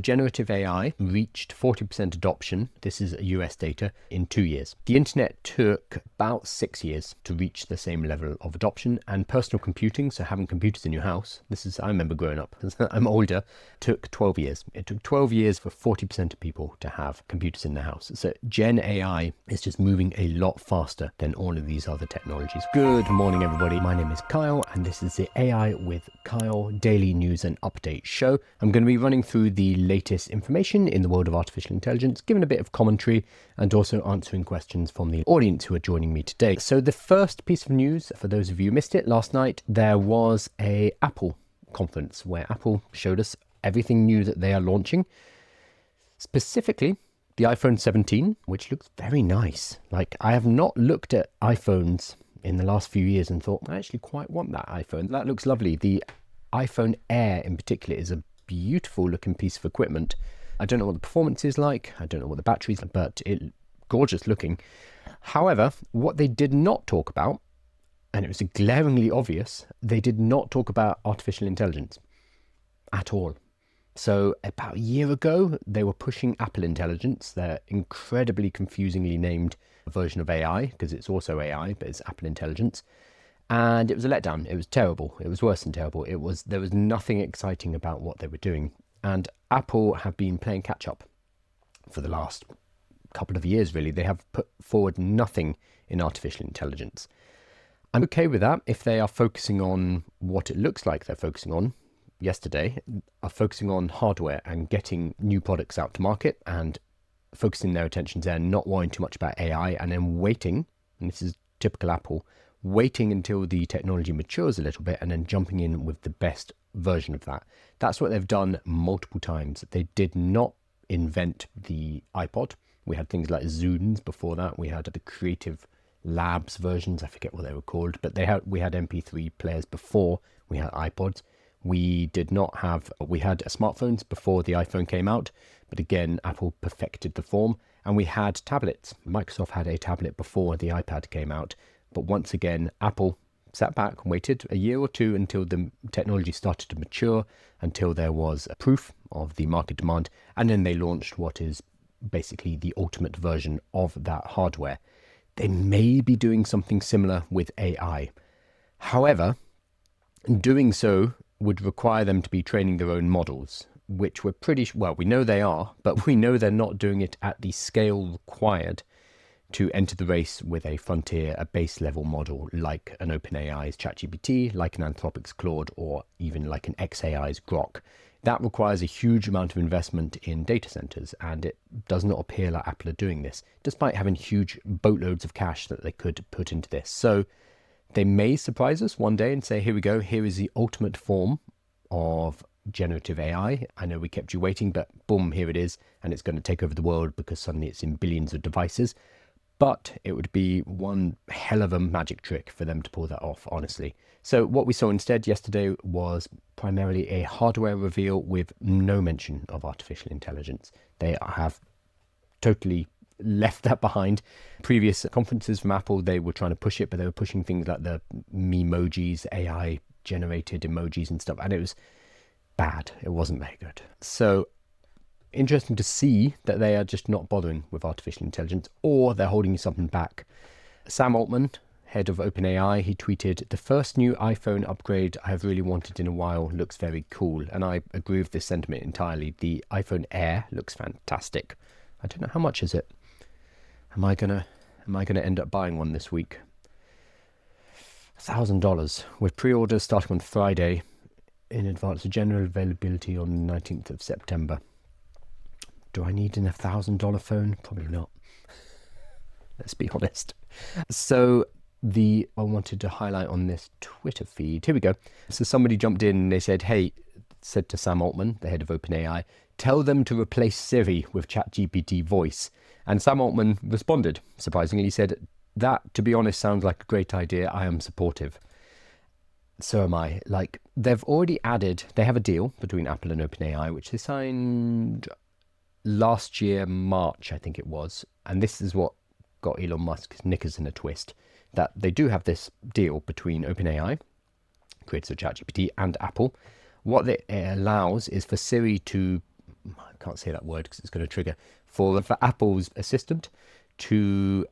Generative AI reached 40% adoption, this is US data, in 2 years. The internet took about 6 years to reach the same level of adoption, and personal computing, so having computers in your house, I remember growing up, I'm older, took 12 years. It took 12 years for 40% of people to have computers in their house. So Gen AI is just moving a lot faster than all of these other technologies. Good morning, everybody. My name is Kyle, and this is the AI with Kyle daily news and update show. I'm going to be running through the latest information in the world of artificial intelligence, giving a bit of commentary and also answering questions from the audience who are joining me today. So the first piece of news, for those of you who missed it, last night there was a Apple conference where Apple showed us everything new that they are launching, specifically the iPhone 17, which looks very nice. Like, I have not looked at iPhones in the last few years and thought, I actually quite want that iPhone. That looks lovely. The iPhone Air in particular is a beautiful looking piece of equipment. I don't know what the performance is like. I don't know what the batteries are, but it's gorgeous looking. However, what they did not talk about, and it was glaringly obvious, they did not talk about artificial intelligence at all. So about a year ago, they were pushing Apple Intelligence, their incredibly confusingly named version of AI, because it's also AI, but it's Apple Intelligence. And it was a letdown. It was terrible. It was worse than terrible. There was nothing exciting about what they were doing. And Apple have been playing catch up for the last couple of years, really. They have put forward nothing in artificial intelligence. I'm okay with that if they are focusing on what it looks like they're focusing on yesterday, are focusing on hardware and getting new products out to market and focusing their attentions there, not worrying too much about AI, and then waiting, and this is typical Apple, waiting until the technology matures a little bit and then jumping in with the best version of that. That's what they've done multiple times. They did not invent the iPod. We had things like Zunes before that. We had the Creative Labs versions. I forget what they were called, but we had MP3 players before we had iPods. We had smartphones before the iPhone came out, but again, Apple perfected the form. And we had tablets. Microsoft had a tablet before the iPad came out. But once again, Apple sat back and waited a year or two until the technology started to mature, until there was a proof of the market demand, and then they launched what is basically the ultimate version of that hardware. They may be doing something similar with AI. However, doing so would require them to be training their own models, which we know they are, but we know they're not doing it at the scale required to enter the race with a frontier, a base level model like an OpenAI's ChatGPT, like an Anthropic's Claude, or even like an xAI's Grok. That requires a huge amount of investment in data centers, and it does not appear like Apple are doing this, despite having huge boatloads of cash that they could put into this. So they may surprise us one day and say, here we go, here is the ultimate form of generative AI. I know we kept you waiting, but boom, here it is, and it's going to take over the world because suddenly it's in billions of devices. But it would be one hell of a magic trick for them to pull that off, honestly. So what we saw instead yesterday was primarily a hardware reveal with no mention of artificial intelligence. They have totally left that behind. Previous conferences from Apple, they were trying to push it, but they were pushing things like the memojis, AI generated emojis and stuff, and it was bad. It wasn't very good. So interesting to see that they are just not bothering with artificial intelligence, or they're holding something back. Sam Altman, head of OpenAI, he tweeted, "The first new iPhone upgrade I have really wanted in a while looks very cool." And I agree with this sentiment entirely. The iPhone Air looks fantastic. I don't know, how much is it? Am I gonna end up buying one this week? $1,000 with pre-orders starting on Friday in advance of general availability on the 19th of September. Do I need an $1,000 phone? Probably not. Let's be honest. So I wanted to highlight on this Twitter feed. Here we go. So somebody jumped in and they said to Sam Altman, the head of OpenAI, tell them to replace Siri with ChatGPT voice. And Sam Altman responded, surprisingly. He said, that, to be honest, sounds like a great idea. I am supportive. So am I. Like, they have a deal between Apple and OpenAI, which they signed last year, March, I think it was. And this is what got Elon Musk's knickers in a twist, that they do have this deal between OpenAI, creators of ChatGPT, and Apple. What it allows is for Siri to I can't say that word because it's going to trigger, for Apple's assistant to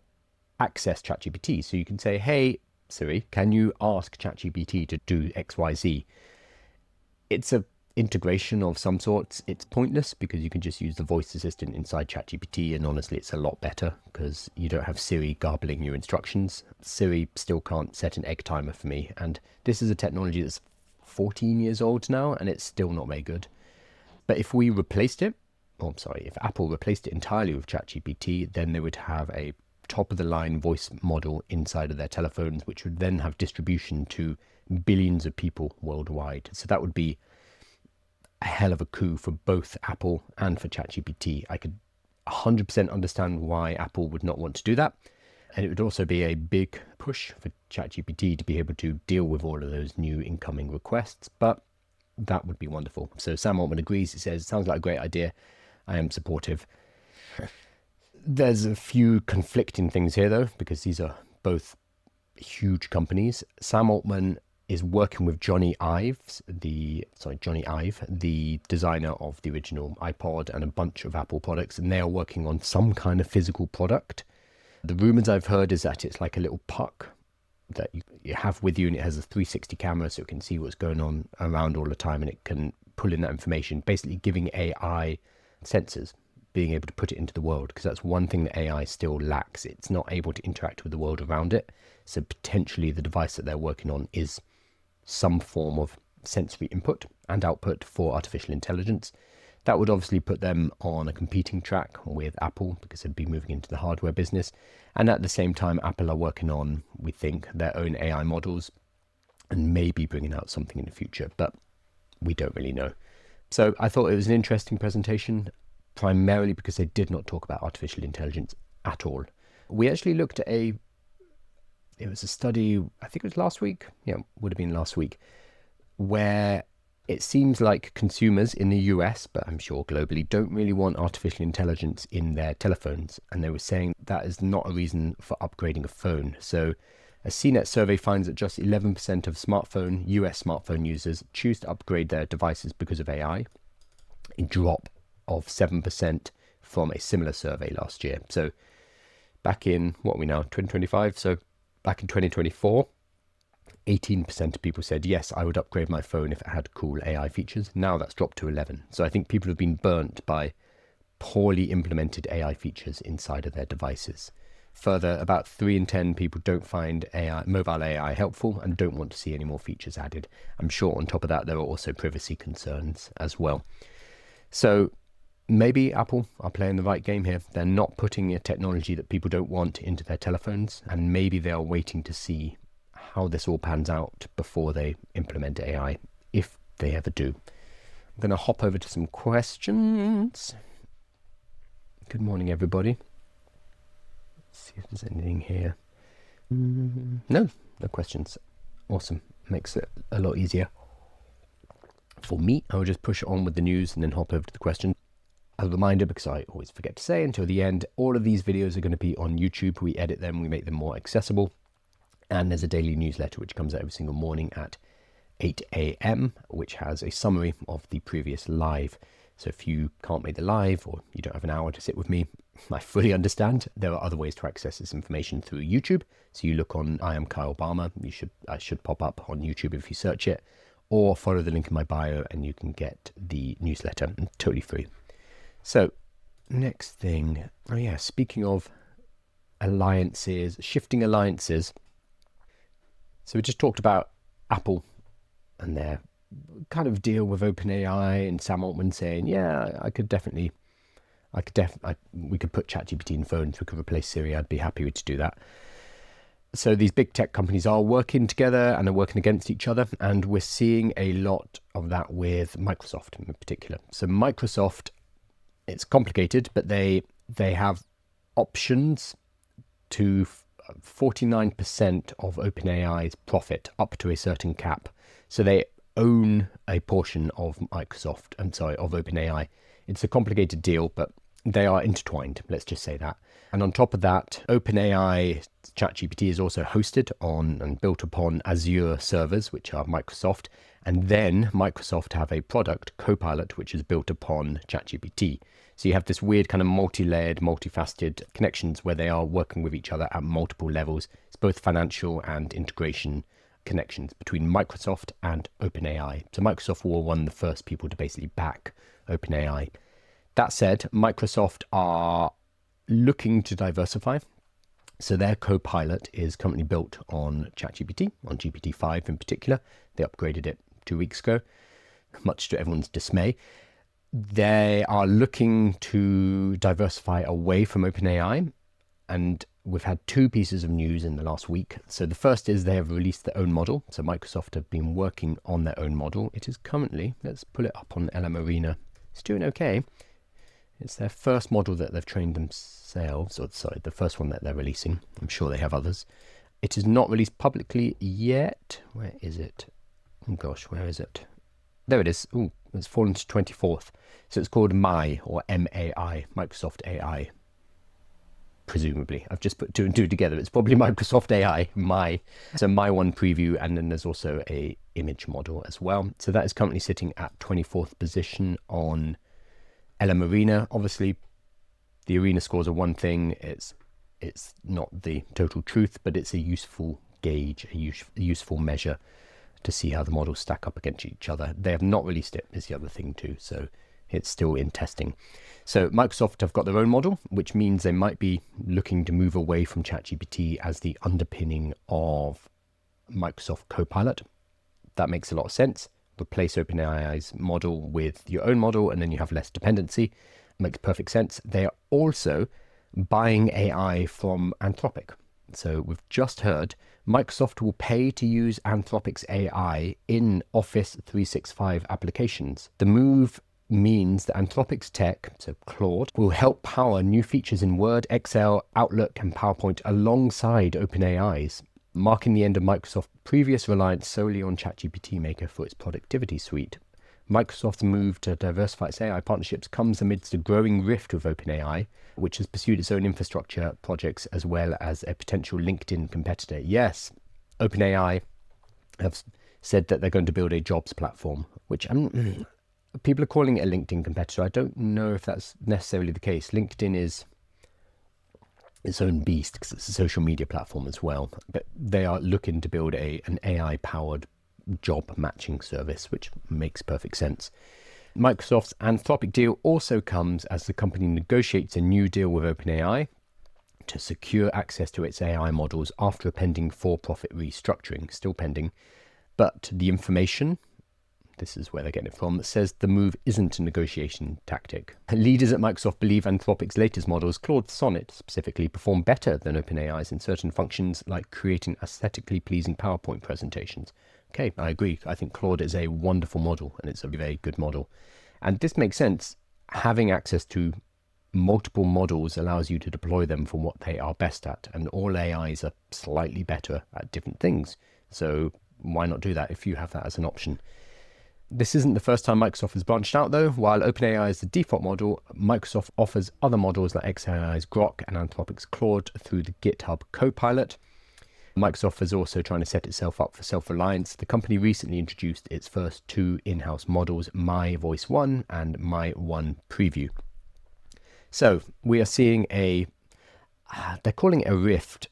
access ChatGPT. So you can say, hey, Siri, can you ask ChatGPT to do XYZ? It's a integration of some sorts. It's pointless because you can just use the voice assistant inside ChatGPT, and honestly it's a lot better because you don't have Siri garbling your instructions. Siri still can't set an egg timer for me, and this is a technology that's 14 years old now and it's still not very good. But if we replaced it, if Apple replaced it entirely with ChatGPT, then they would have a top of the line voice model inside of their telephones, which would then have distribution to billions of people worldwide. So that would be a hell of a coup for both Apple and for ChatGPT. I could 100% understand why Apple would not want to do that. And it would also be a big push for ChatGPT to be able to deal with all of those new incoming requests. But that would be wonderful. So Sam Altman agrees. He says, sounds like a great idea. I am supportive. There's a few conflicting things here, though, because these are both huge companies. Sam Altman is working with Johnny Ive, the designer of the original iPod and a bunch of Apple products, and they are working on some kind of physical product. The rumors I've heard is that it's like a little puck that you have with you, and it has a 360 camera, so it can see what's going on around all the time, and it can pull in that information, basically giving AI sensors, being able to put it into the world, because that's one thing that AI still lacks. It's not able to interact with the world around it. So potentially the device that they're working on is some form of sensory input and output for artificial intelligence. That would obviously put them on a competing track with Apple because they'd be moving into the hardware business. And at the same time, Apple are working on, we think, their own AI models and maybe bringing out something in the future, but we don't really know. So I thought it was an interesting presentation, primarily because they did not talk about artificial intelligence at all. We actually looked at it was a study, I think it was last week. Yeah, would have been last week, where it seems like consumers in the US, but I'm sure globally, don't really want artificial intelligence in their telephones. And they were saying that is not a reason for upgrading a phone. So a CNET survey finds that just 11% of US smartphone users choose to upgrade their devices because of AI, a drop of 7% from a similar survey last year. So back in, 2025? So back in 2024, 18% of people said, yes, I would upgrade my phone if it had cool AI features. Now that's dropped to 11. So I think people have been burnt by poorly implemented AI features inside of their devices. Further, about 3 in 10 people don't find mobile AI helpful and don't want to see any more features added. I'm sure on top of that, there are also privacy concerns as well. So maybe Apple are playing the right game here. They're not putting a technology that people don't want into their telephones, and maybe they are waiting to see how this all pans out before they implement AI, if they ever do. I'm going to hop over to some questions. Good morning, everybody. Let's see if there's anything here. No questions. Awesome. Makes it a lot easier. For me, I will just push on with the news and then hop over to the question. A reminder, because I always forget to say until the end, all of these videos are going to be on YouTube. We edit them, we make them more accessible. And there's a daily newsletter which comes out every single morning at 8 a.m, which has a summary of the previous live. So if you can't make the live or you don't have an hour to sit with me, I fully understand. There are other ways to access this information through YouTube. So you look on I am Kyle Balmer. I should pop up on YouTube if you search it, or follow the link in my bio and you can get the newsletter totally free. So next thing, speaking of alliances, shifting alliances. So we just talked about Apple and their kind of deal with OpenAI, and Sam Altman saying, we could put ChatGPT in phones, we could replace Siri, I'd be happy to do that. So these big tech companies are working together and are working against each other, and we're seeing a lot of that with Microsoft in particular. So Microsoft, it's complicated, but they have options to 49% of OpenAI's profit up to a certain cap. So they own a portion of of OpenAI. It's a complicated deal, but They are intertwined, let's just say that. And on top of that, OpenAI ChatGPT is also hosted on and built upon Azure servers, which are Microsoft. And then Microsoft have a product, Copilot, which is built upon ChatGPT. So you have this weird kind of multi-layered, multifaceted connections where they are working with each other at multiple levels. It's both financial and integration connections between Microsoft and OpenAI. So Microsoft were one of the first people to basically back OpenAI. That said, Microsoft are looking to diversify. So their Copilot is currently built on ChatGPT, on GPT-5 in particular. They upgraded it 2 weeks ago, much to everyone's dismay. They are looking to diversify away from OpenAI, and we've had 2 pieces of news in the last week. So the first is they have released their own model. So Microsoft have been working on their own model. It is currently, let's pull it up on LM Arena. It's doing okay. It's their first model that they've trained themselves, or sorry, the first one that they're releasing. I'm sure they have others. It is not released publicly yet. Where is it? Oh gosh, where is it? There it is. Oh, it's fallen to 24th. So it's called MAI, or MAI, Microsoft AI. Presumably. I've just put 2 and 2 together. It's probably Microsoft AI, MAI. So MAI 1 preview, and then there's also a image model as well. So that is currently sitting at 24th position on LM Arena. Obviously, the Arena scores are one thing. It's not the total truth, but it's a useful gauge, a useful measure to see how the models stack up against each other. They have not released it, is the other thing too. So it's still in testing. So Microsoft have got their own model, which means they might be looking to move away from ChatGPT as the underpinning of Microsoft Copilot. That makes a lot of sense. Replace OpenAI's model with your own model, and then you have less dependency. Makes perfect sense. They are also buying AI from Anthropic. So we've just heard Microsoft will pay to use Anthropic's AI in Office 365 applications. The move means that Anthropic's tech, so Claude, will help power new features in Word, Excel, Outlook, and PowerPoint alongside OpenAI's, marking the end of Microsoft's previous reliance solely on ChatGPT Maker for its productivity suite. Microsoft's move to diversify its AI partnerships comes amidst a growing rift with OpenAI, which has pursued its own infrastructure projects as well as a potential LinkedIn competitor. Yes, OpenAI have said that they're going to build a jobs platform, which people are calling it a LinkedIn competitor. I don't know if that's necessarily the case. LinkedIn is its own beast because it's a social media platform as well, but they are looking to build an AI-powered job matching service, which makes perfect sense. Microsoft's Anthropic deal also comes as the company negotiates a new deal with OpenAI to secure access to its AI models after a pending for-profit restructuring, still pending, but the information, this is where they're getting it from, that says the move isn't a negotiation tactic. Leaders at Microsoft believe Anthropic's latest models, Claude Sonnet specifically, perform better than OpenAI's in certain functions like creating aesthetically pleasing PowerPoint presentations. Okay, I agree. I think Claude is a wonderful model, and it's a very good model. And this makes sense. Having access to multiple models allows you to deploy them for what they are best at, and all AIs are slightly better at different things. So why not do that if you have that as an option? This isn't the first time Microsoft has branched out though. While OpenAI is the default model, Microsoft offers other models like xAI's Grok and Anthropic's Claude through the GitHub Copilot. Microsoft is also trying to set itself up for self-reliance. The company recently introduced its first 2 in-house models, My Voice 1 and My 1 Preview. So we are seeing they're calling it a rift.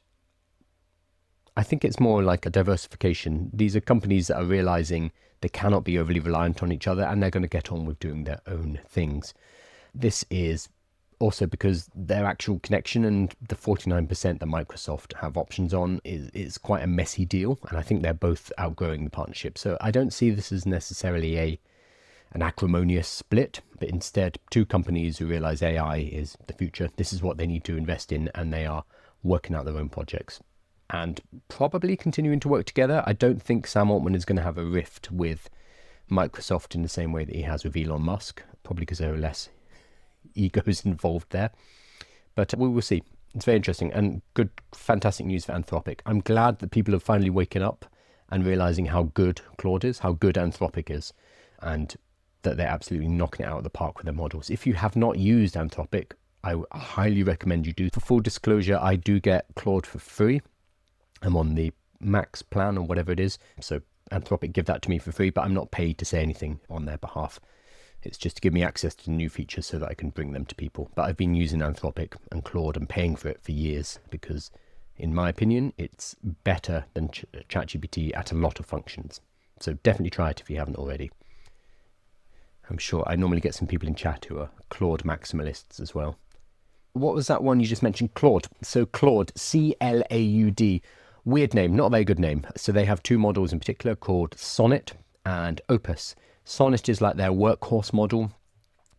I think it's more like a diversification. These are companies that are realizing they cannot be overly reliant on each other, and they're going to get on with doing their own things. This is also because their actual connection and the 49% that Microsoft have options on is quite a messy deal, and I think they're both outgrowing the partnership. So I don't see this as necessarily an acrimonious split, but instead 2 companies who realize AI is the future. This is what they need to invest in, and they are working out their own projects and probably continuing to work together. I don't think Sam Altman is going to have a rift with Microsoft in the same way that he has with Elon Musk, probably because there are less egos involved there. But we will see. It's very interesting and good, fantastic news for Anthropic. I'm glad that people have finally waken up and realizing how good Claude is, how good Anthropic is, and that they're absolutely knocking it out of the park with their models. If you have not used Anthropic, I highly recommend you do. For full disclosure, I do get Claude for free. I'm on the max plan or whatever it is. So Anthropic give that to me for free, but I'm not paid to say anything on their behalf. It's just to give me access to new features so that I can bring them to people. But I've been using Anthropic and Claude and paying for it for years because, in my opinion, it's better than ChatGPT at a lot of functions. So definitely try it if you haven't already. I'm sure I normally get some people in chat who are Claude maximalists as well. What was that one you just mentioned? Claude. So Claude, C-L-A-U-D. Weird name, not a very good name. So they have two models in particular called Sonnet and Opus. Sonnet is like their workhorse model,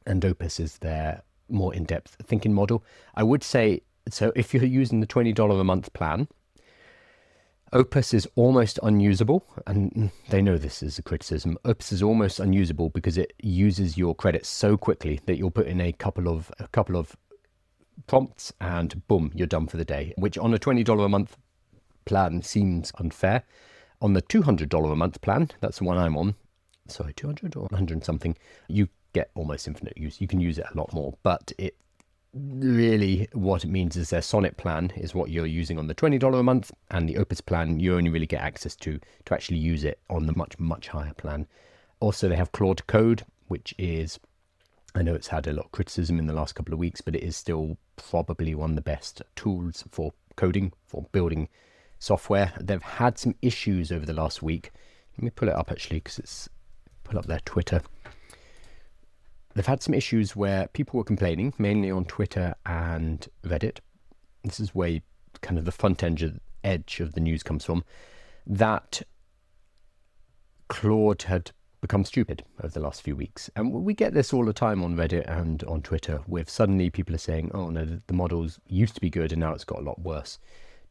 and Opus is their more in-depth thinking model. I would say, so if you're using the $20 a month plan, Opus is almost unusable, and they know this is a criticism. Opus is almost unusable because it uses your credits so quickly that you'll put in a couple of prompts and boom, you're done for the day, which on a $20 a month plan seems unfair. On the $200 a month plan, that's the one I'm on, 200 or 100 and something, you get almost infinite use. You can use it a lot more, but it really, what it means is their Sonnet plan is what you're using on the $20 a month, and the Opus plan you only really get access to actually use it on the much higher plan. Also, they have Claude Code, which is, I know it's had a lot of criticism in the last couple of weeks, but it is still probably one of the best tools for coding, for building software. They've had some issues over the last week. Let me pull it up actually, because it's pull up their Twitter. They've had some issues where people were complaining, mainly on Twitter and Reddit. This is where kind of the front edge of the news comes from, that Claude had become stupid over the last few weeks. And we get this all the time on Reddit and on Twitter, with suddenly people are saying, oh no, the models used to be good and now it's got a lot worse.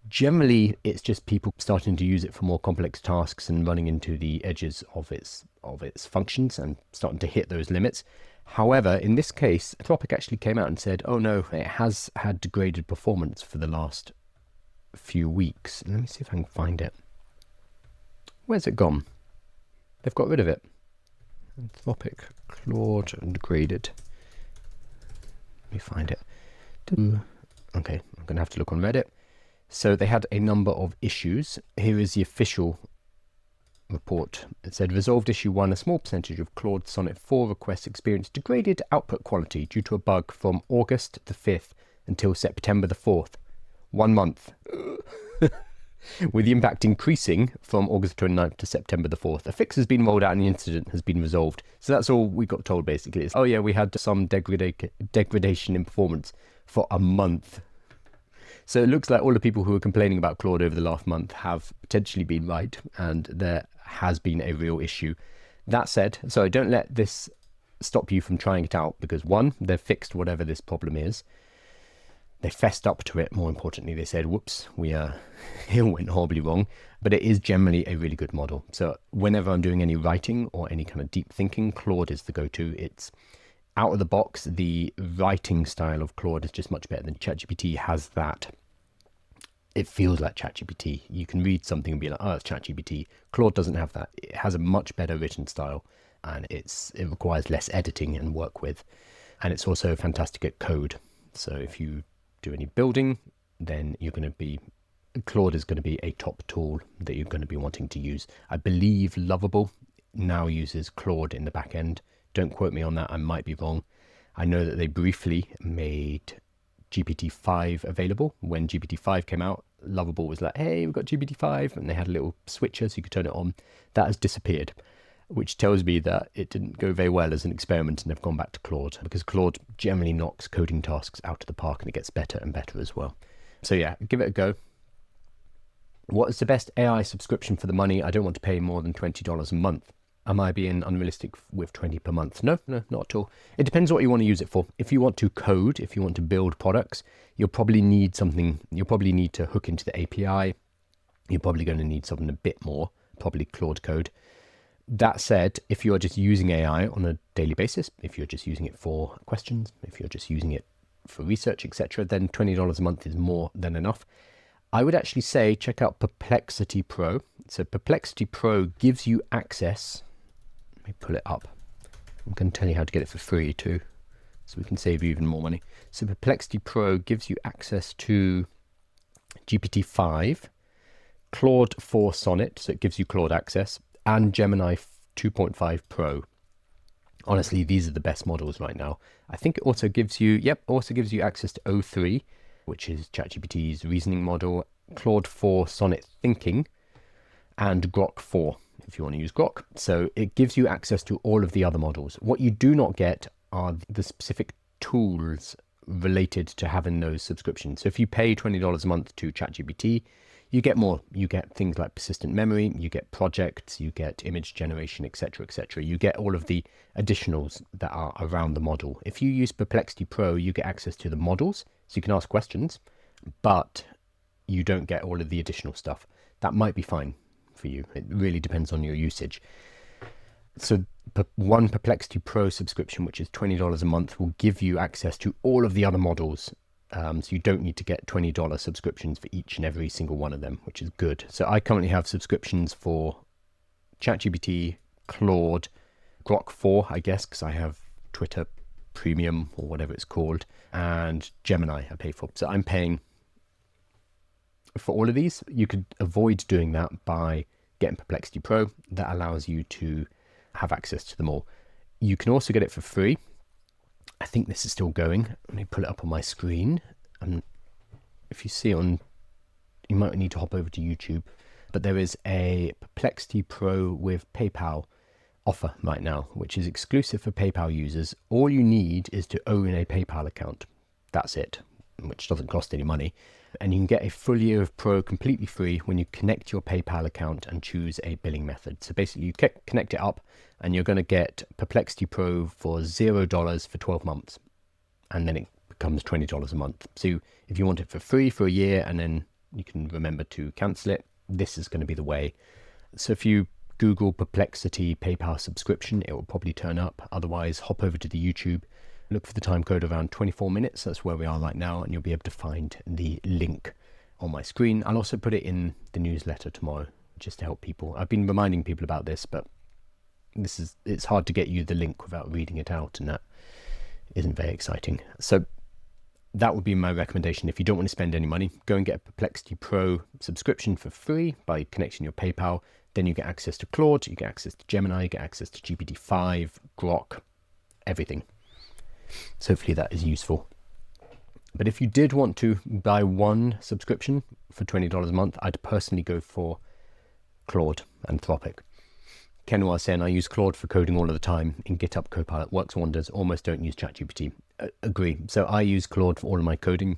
Generally, it's just people starting to use it for more complex tasks and running into the edges of its functions and starting to hit those limits. However, in this case, Anthropic actually came out and said, oh no, it has had degraded performance for the last few weeks. Let me see if I can find it. Where's it gone? They've got rid of it. Anthropic Claude degraded. Let me find it. Okay, I'm going to have to look on Reddit. So they had a number of issues. Here is the official report. It said, resolved issue 1, a small percentage of Claude Sonnet 4 requests experienced degraded output quality due to a bug from August the 5th until September the 4th. 1 month. With the impact increasing from August 29th to September the 4th. A fix has been rolled out and the incident has been resolved. So that's all we got told basically. Is, oh yeah, we had some degradation in performance for a month. So it looks like all the people who were complaining about Claude over the last month have potentially been right, and there has been a real issue. That said, so don't let this stop you from trying it out, because one, they've fixed whatever this problem is. They fessed up to it, more importantly. They said, whoops, it went horribly wrong, but it is generally a really good model. So whenever I'm doing any writing or any kind of deep thinking, Claude is the go-to. It's out of the box, the writing style of Claude is just much better than ChatGPT has that. It feels like ChatGPT. You can read something and be like, oh, it's ChatGPT. Claude doesn't have that. It has a much better written style, and it requires less editing and work with. And it's also fantastic at code. So if you do any building, then Claude is going to be a top tool that you're going to be wanting to use. I believe Lovable now uses Claude in the back end. Don't quote me on that, I might be wrong. I know that they briefly made GPT-5 available. When GPT-5 came out, Lovable was like, hey, we've got GPT-5, and they had a little switcher so you could turn it on. That has disappeared, which tells me that it didn't go very well as an experiment and they've gone back to Claude, because Claude generally knocks coding tasks out of the park and it gets better and better as well. So yeah, give it a go. What is the best AI subscription for the money? I don't want to pay more than $20 a month. Am I being unrealistic with 20 per month? No, not at all. It depends what you want to use it for. If you want to code, if you want to build products, you'll probably need something. You'll probably need to hook into the API. You're probably going to need something a bit more, probably Claude Code. That said, if you're just using AI on a daily basis, if you're just using it for questions, if you're just using it for research, etc., then $20 a month is more than enough. I would actually say check out Perplexity Pro. So Perplexity Pro gives you access. Let me pull it up. I'm going to tell you how to get it for free too. so we can save you even more money. So Perplexity Pro gives you access to GPT-5, Claude 4 Sonnet, so it gives you Claude access, and Gemini 2.5 Pro. Honestly, these are the best models right now. I think it also gives you, access to O3, which is ChatGPT's reasoning model, Claude 4 Sonnet Thinking, and Grok 4, if you want to use Grok. So it gives you access to all of the other models. What you do not get are the specific tools related to having those subscriptions. So if you pay $20 a month to ChatGPT, you get more. You get things like persistent memory, you get projects, you get image generation, etc., etc. You get all of the additionals that are around the model. If you use Perplexity Pro, you get access to the models, so you can ask questions, but you don't get all of the additional stuff. That might be fine for you. It really depends on your usage. So one Perplexity Pro subscription, which is $20 a month, will give you access to all of the other models. So you don't need to get $20 subscriptions for each and every single one of them, which is good. So I currently have subscriptions for ChatGPT, Claude, Grok 4, I guess, because I have Twitter Premium or whatever it's called, and Gemini I pay for. So I'm paying for all of these. You could avoid doing that by getting Perplexity Pro. That allows you to have access to them all. You can also get it for free. I think this is still going. Let me pull it up on my screen. If you see on, you might need to hop over to YouTube, but there is a Perplexity Pro with PayPal offer right now, which is exclusive for PayPal users. All you need is to own a PayPal account. That's it, which doesn't cost any money. And you can get a full year of Pro completely free when you connect your PayPal account and choose a billing method. So basically you connect it up and you're going to get Perplexity Pro for $0 for 12 months. And then it becomes $20 a month. So if you want it for free for a year and then you can remember to cancel it, this is going to be the way. So if you Google Perplexity PayPal subscription, it will probably turn up. Otherwise, hop over to the YouTube. Look for the time code around 24 minutes. That's where we are right now. And you'll be able to find the link on my screen. I'll also put it in the newsletter tomorrow just to help people. I've been reminding people about this, but it's hard to get you the link without reading it out. And that isn't very exciting. So that would be my recommendation. If you don't want to spend any money, go and get a Perplexity Pro subscription for free by connecting your PayPal. Then you get access to Claude, you get access to Gemini, you get access to GPT-5, Grok, everything. So hopefully that is useful. But if you did want to buy one subscription for $20 a month, I'd personally go for Claude and Anthropic. Ken was saying I use Claude for coding all of the time in GitHub Copilot. Works wonders. Almost don't use ChatGPT. Agree. So I use Claude for all of my coding.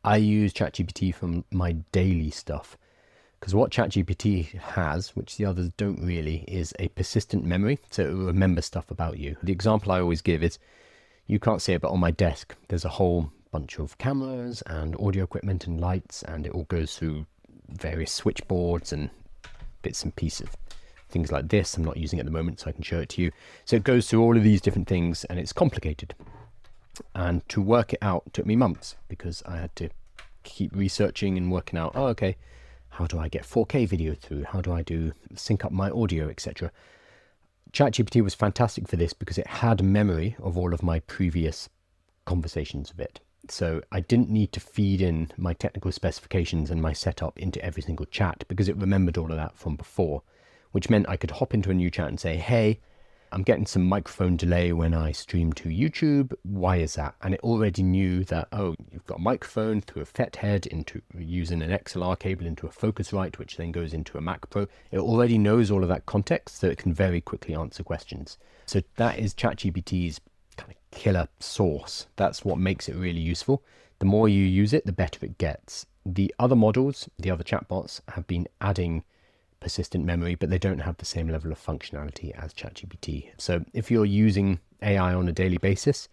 I use ChatGPT for my daily stuff. Because what ChatGPT has, which the others don't really, is a persistent memory. So it will remember stuff about you. The example I always give is, you can't see it, but on my desk, there's a whole bunch of cameras and audio equipment and lights, and it all goes through various switchboards and bits and pieces. Things like this, I'm not using it at the moment, so I can show it to you. So it goes through all of these different things, and it's complicated. And to work it out took me months, because I had to keep researching and working out, okay, how do I get 4K video through? How do I sync up my audio, etc.? ChatGPT was fantastic for this because it had memory of all of my previous conversations with it. So I didn't need to feed in my technical specifications and my setup into every single chat because it remembered all of that from before, which meant I could hop into a new chat and say, hey, I'm getting some microphone delay when I stream to YouTube. Why is that? And it already knew that, oh, you've got a microphone through a FET head into using an XLR cable into a Focusrite, which then goes into a Mac Pro. It already knows all of that context, so it can very quickly answer questions. So that is ChatGPT's kind of killer source. That's what makes it really useful. The more you use it, the better it gets. The other models, the other chatbots, have been adding persistent memory, but they don't have the same level of functionality as ChatGPT. So if you're using AI on a daily basis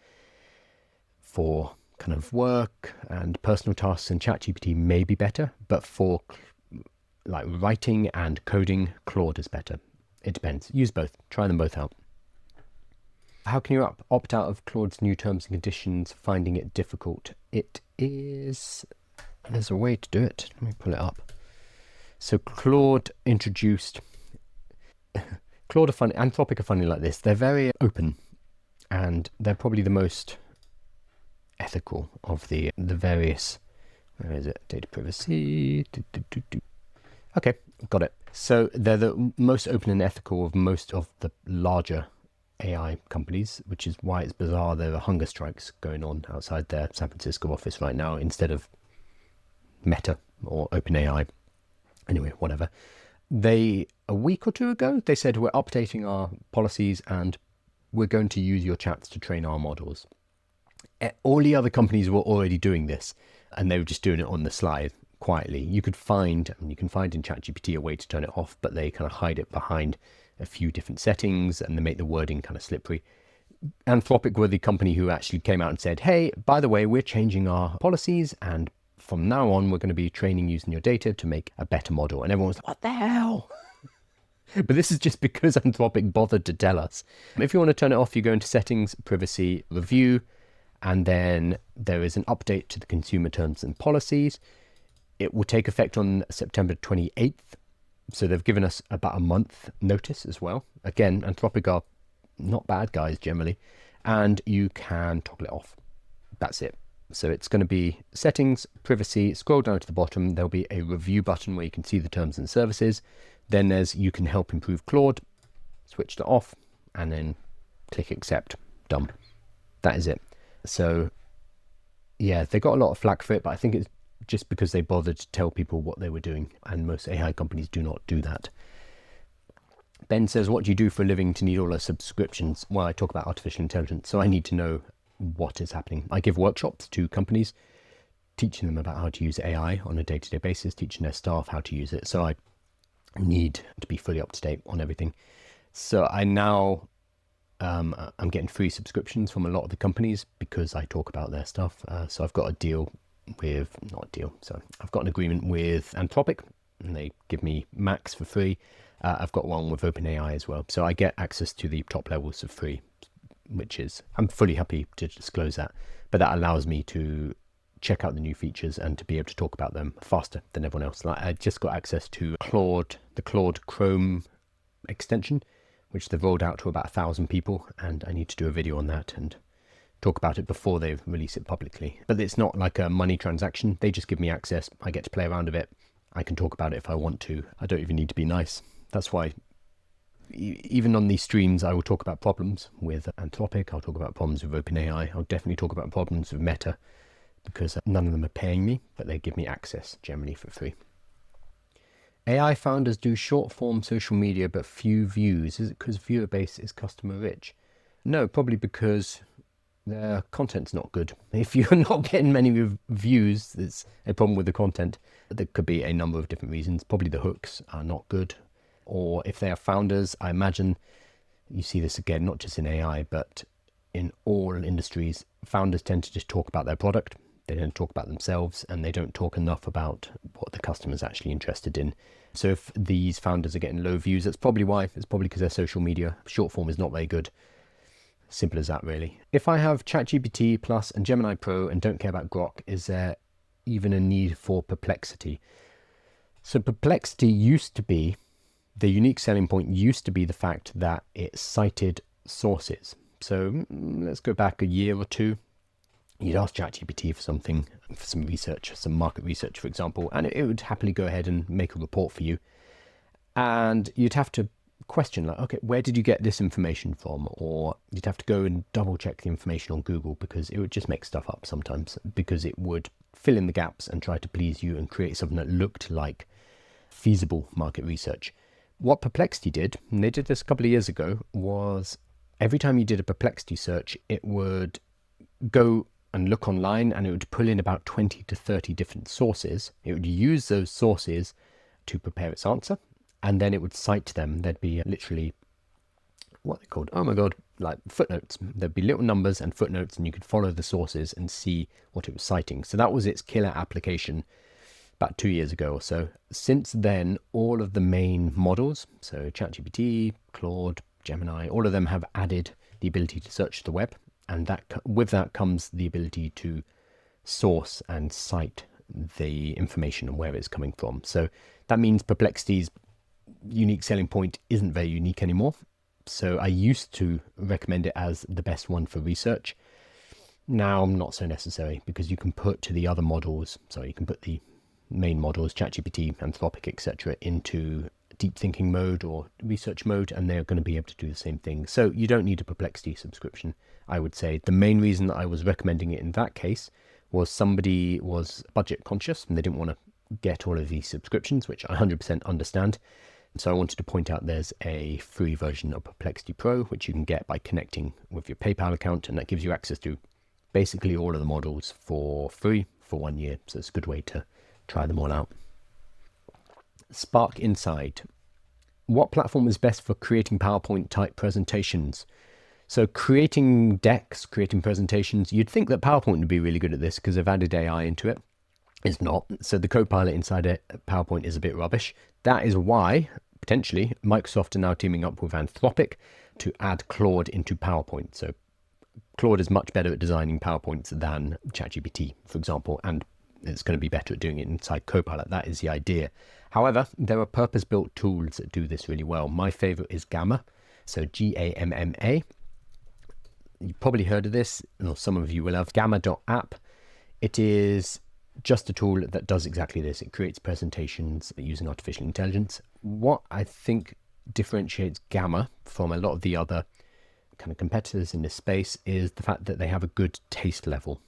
for kind of work and personal tasks, and ChatGPT may be better, but for like writing and coding, Claude is better. It depends. Use both. Try them both out. How can you opt out of Claude's new terms and conditions, finding it difficult? There's a way to do it. Let me pull it up. So Claude introduced, Anthropic are funny like this. They're very open and they're probably the most ethical of the various. Where is it? Data privacy. Okay, got it. So they're the most open and ethical of most of the larger AI companies, which is why it's bizarre there are hunger strikes going on outside their San Francisco office right now instead of Meta or OpenAI. Anyway, whatever. A week or two ago, they said we're updating our policies and we're going to use your chats to train our models. All the other companies were already doing this, and they were just doing it on the slide quietly. You can find in ChatGPT a way to turn it off, but they kind of hide it behind a few different settings and they make the wording kind of slippery. Anthropic were the company who actually came out and said, hey, by the way, we're changing our policies, and from now on, we're going to be training using your data to make a better model. And everyone was like, what the hell? But this is just because Anthropic bothered to tell us. If you want to turn it off, you go into settings, privacy, review, and then there is an update to the consumer terms and policies. It will take effect on September 28th. So they've given us about a month notice as well. Again, Anthropic are not bad guys generally, and you can toggle it off. That's it. So it's going to be settings, privacy, scroll down to the bottom. There'll be a review button where you can see the terms and services. Then there's you can help improve Claude, switch that off, and then click accept, done. That is it. So yeah, they got a lot of flack for it, but I think it's just because they bothered to tell people what they were doing, and most AI companies do not do that. Ben says, what do you do for a living to need all those subscriptions? Well, I talk about artificial intelligence, so I need to know what is happening. I give workshops to companies, teaching them about how to use AI on a day-to-day basis, teaching their staff how to use it. So I need to be fully up to date on everything. So I now, I'm getting free subscriptions from a lot of the companies because I talk about their stuff. So I've got a deal with, not a deal, so I've got an agreement with Anthropic, and they give me Max for free. I've got one with OpenAI as well. So I get access to the top levels of free, which is, I'm fully happy to disclose that, but that allows me to check out the new features and to be able to talk about them faster than everyone else. Like I just got access to Claude, the Claude Chrome extension, which they've rolled out to about 1,000 people, and I need to do a video on that and talk about it before they release it publicly. But it's not like a money transaction. They just give me access. I get to play around with it. I can talk about it if I want to. I don't even need to be nice. That's why even on these streams, I will talk about problems with Anthropic. I'll talk about problems with OpenAI. I'll definitely talk about problems with Meta, because none of them are paying me, but they give me access generally for free. AI founders do short form social media, but few views. Is it because viewer base is customer rich? No, probably because their content's not good. If you're not getting many views, there's a problem with the content. There could be a number of different reasons. Probably the hooks are not good. Or if they are founders, I imagine you see this again, not just in AI, but in all industries, founders tend to just talk about their product. They don't talk about themselves, and they don't talk enough about what the customer's actually interested in. So if these founders are getting low views, that's probably why. It's probably because their social media short form is not very good. Simple as that, really. If I have ChatGPT Plus and Gemini Pro and don't care about Grok, is there even a need for Perplexity? So Perplexity used to be, the unique selling point used to be the fact that it cited sources. So let's go back a year or two. You'd ask ChatGPT for something, for some research, some market research, for example, and it would happily go ahead and make a report for you. And you'd have to question, like, okay, where did you get this information from? Or you'd have to go and double check the information on Google, because it would just make stuff up sometimes, because it would fill in the gaps and try to please you and create something that looked like feasible market research. What Perplexity did, and they did this a couple of years ago, was every time you did a Perplexity search, it would go and look online, and it would pull in about 20 to 30 different sources. It would use those sources to prepare its answer, and then it would cite them. There'd be literally, what they're called, oh my God, like footnotes. There'd be little numbers and footnotes, and you could follow the sources and see what it was citing. So that was its killer application about 2 years ago or so. Since then, all of the main models, so ChatGPT, Claude, Gemini, all of them have added the ability to search the web. And that with that comes the ability to source and cite the information and where it's coming from. So that means Perplexity's unique selling point isn't very unique anymore. So I used to recommend it as the best one for research. Now I'm not so necessary, because you can put the other models, so you can put the main models, ChatGPT, Anthropic, etc., into deep thinking mode or research mode, and they're going to be able to do the same thing. So you don't need a Perplexity subscription, I would say. The main reason that I was recommending it in that case was somebody was budget conscious and they didn't want to get all of these subscriptions, which I 100% understand. So I wanted to point out there's a free version of Perplexity Pro, which you can get by connecting with your PayPal account, and that gives you access to basically all of the models for free for 1 year. So it's a good way to try them all out. Spark Insight. What platform is best for creating PowerPoint type presentations? So creating decks, creating presentations, you'd think that PowerPoint would be really good at this because they've added AI into it. It's not. So the Copilot inside PowerPoint is a bit rubbish. That is why, potentially, Microsoft are now teaming up with Anthropic to add Claude into PowerPoint. So Claude is much better at designing PowerPoints than ChatGPT, for example, and it's going to be better at doing it inside Copilot. That is the idea. However, there are purpose-built tools that do this really well. My favorite is Gamma, so Gamma. You've probably heard of this, or some of you will have. Gamma.app. It is just a tool that does exactly this. It creates presentations using artificial intelligence. What I think differentiates Gamma from a lot of the other kind of competitors in this space is the fact that they have a good taste level.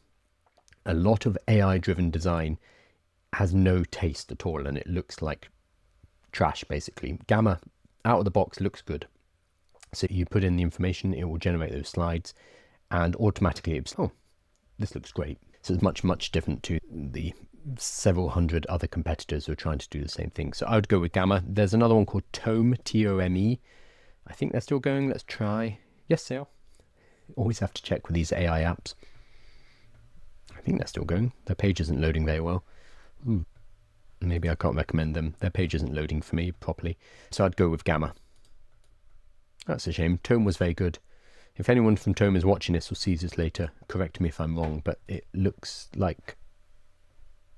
A lot of AI-driven design has no taste at all, and it looks like trash, basically. Gamma, out of the box, looks good. So you put in the information, it will generate those slides, and automatically it's, oh, this looks great. So it's much, much different to the several hundred other competitors who are trying to do the same thing. So I would go with Gamma. There's another one called Tome, Tome. I think they're still going. Let's try. Yes, they are. Always have to check with these AI apps. I think they're still going. Their page isn't loading very well. Maybe I can't recommend them. Their page isn't loading for me properly. So I'd go with Gamma. That's a shame. Tome was very good. If anyone from Tome is watching this or sees this later, correct me if I'm wrong, but it looks like,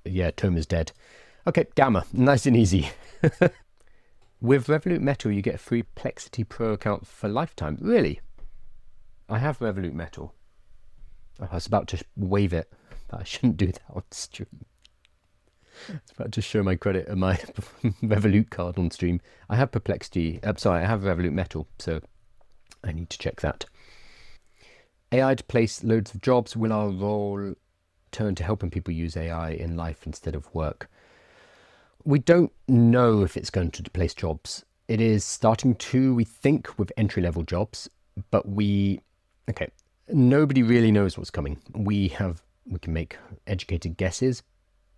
yeah, Tome is dead. Okay, Gamma, nice and easy. With Revolut Metal, you get a free Perplexity Pro account for lifetime. Really? I have Revolut Metal. I was about to wave it, but I shouldn't do that on stream. I was about to show my credit and my Revolut card on stream. I have Perplexity. I have Revolut Metal, so I need to check that. AI to place loads of jobs. Will our role turn to helping people use AI in life instead of work? We don't know if it's going to displace jobs. It is starting to, we think, with entry-level jobs, but nobody really knows what's coming. We can make educated guesses,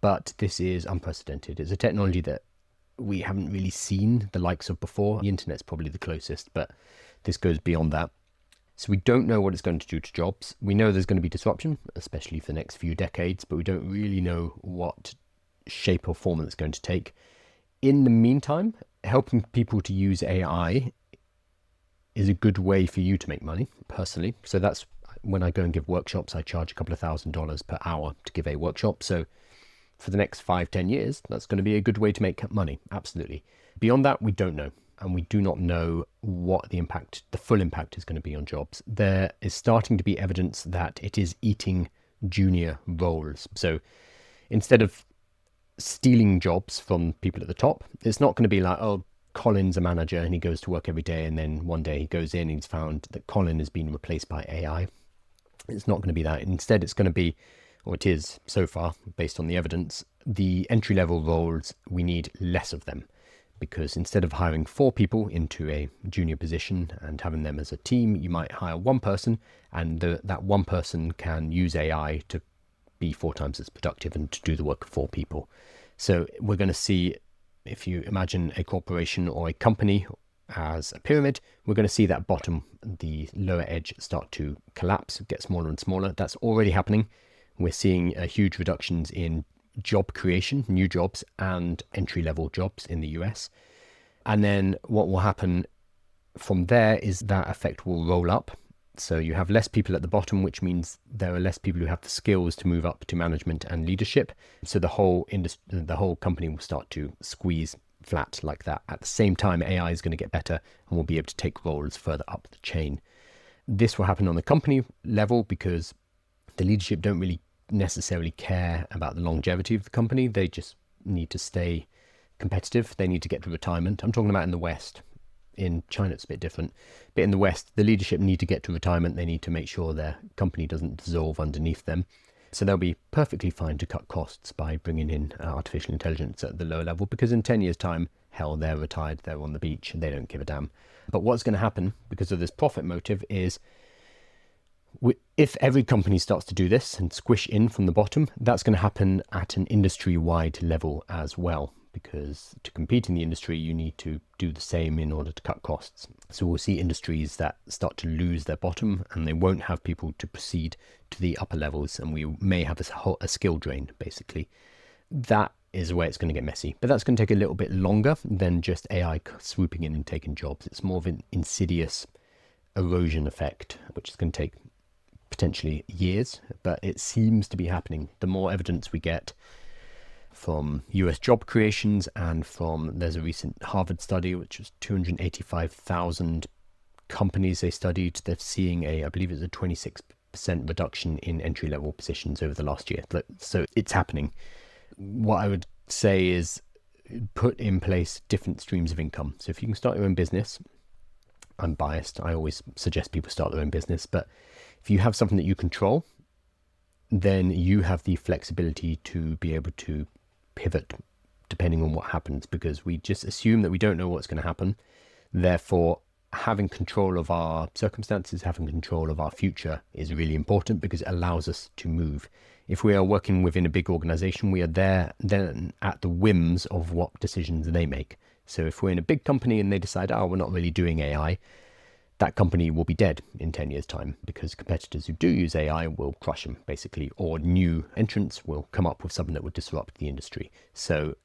but this is unprecedented. It's a technology that we haven't really seen the likes of before. The internet's probably the closest, but this goes beyond that. So we don't know what it's going to do to jobs. We know there's going to be disruption, especially for the next few decades, but we don't really know what shape or form it's going to take. In the meantime, helping people to use AI is a good way for you to make money, personally. So that's when I go and give workshops, I charge a couple of $1,000s per hour to give a workshop. So for the next 5-10 years, that's going to be a good way to make money. Absolutely. Beyond that, we don't know. And we do not know what the full impact is going to be on jobs. There is starting to be evidence that it is eating junior roles. So instead of stealing jobs from people at the top, it's not going to be like, oh, Colin's a manager and he goes to work every day, and then one day he goes in and he's found that Colin has been replaced by AI. It's not going to be that. Instead, it's going to be, or it is so far, based on the evidence, the entry-level roles, we need less of them. Because instead of hiring 4 people into a junior position and having them as a team, you might hire one person, and that one person can use AI to be 4 times as productive and to do the work of 4 people. So we're going to see, if you imagine a corporation or a company as a pyramid, we're going to see that bottom, the lower edge, start to collapse, get smaller and smaller. That's already happening. We're seeing huge reductions in job creation, new jobs, and entry-level jobs in the US. And then what will happen from there is that effect will roll up. So you have less people at the bottom, which means there are less people who have the skills to move up to management and leadership. So the whole industry, the whole company will start to squeeze flat like that. At the same time, AI is going to get better and we'll be able to take roles further up the chain. This will happen on the company level because the leadership don't really necessarily care about the longevity of the company. They just need to stay competitive. They need to get to retirement. I'm talking about in the West. In China, it's a bit different. But in the West, the leadership need to get to retirement. They need to make sure their company doesn't dissolve underneath them. So they'll be perfectly fine to cut costs by bringing in artificial intelligence at the lower level, because in 10 years' time, hell, they're retired, they're on the beach, and they don't give a damn. But what's going to happen because of this profit motive is if every company starts to do this and squish in from the bottom, that's going to happen at an industry-wide level as well, because to compete in the industry, you need to do the same in order to cut costs. So we'll see industries that start to lose their bottom and they won't have people to proceed to the upper levels, and we may have a skill drain, basically. That is where it's going to get messy. But that's going to take a little bit longer than just AI swooping in and taking jobs. It's more of an insidious erosion effect, which is going to take potentially years, but it seems to be happening. The more evidence we get from US job creations and there's a recent Harvard study, which was 285,000 companies they studied. They're seeing I believe it's a 26% reduction in entry-level positions over the last year. So it's happening. What I would say is put in place different streams of income. So if you can start your own business, I'm biased, I always suggest people start their own business, but if you have something that you control, then you have the flexibility to be able to pivot depending on what happens, because we just assume that we don't know what's going to happen. Therefore, having control of our circumstances, having control of our future is really important, because it allows us to move. If we are working within a big organization, we are there then at the whims of what decisions they make. So if we're in a big company and they decide, we're not really doing AI, that company will be dead in 10 years' time, because competitors who do use AI will crush them, basically, or new entrants will come up with something that would disrupt the industry. So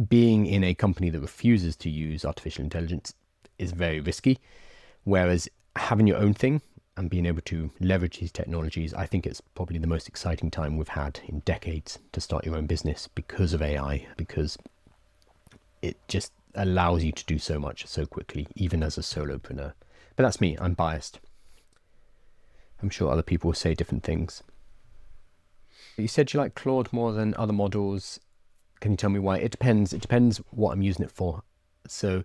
being in a company that refuses to use artificial intelligence is very risky, whereas having your own thing and being able to leverage these technologies, I think it's probably the most exciting time we've had in decades to start your own business because of AI, because it just allows you to do so much so quickly, even as a solopreneur. But that's me, I'm biased. I'm sure other people will say different things. You said you like Claude more than other models. Can you tell me why? It depends. It depends what I'm using it for. So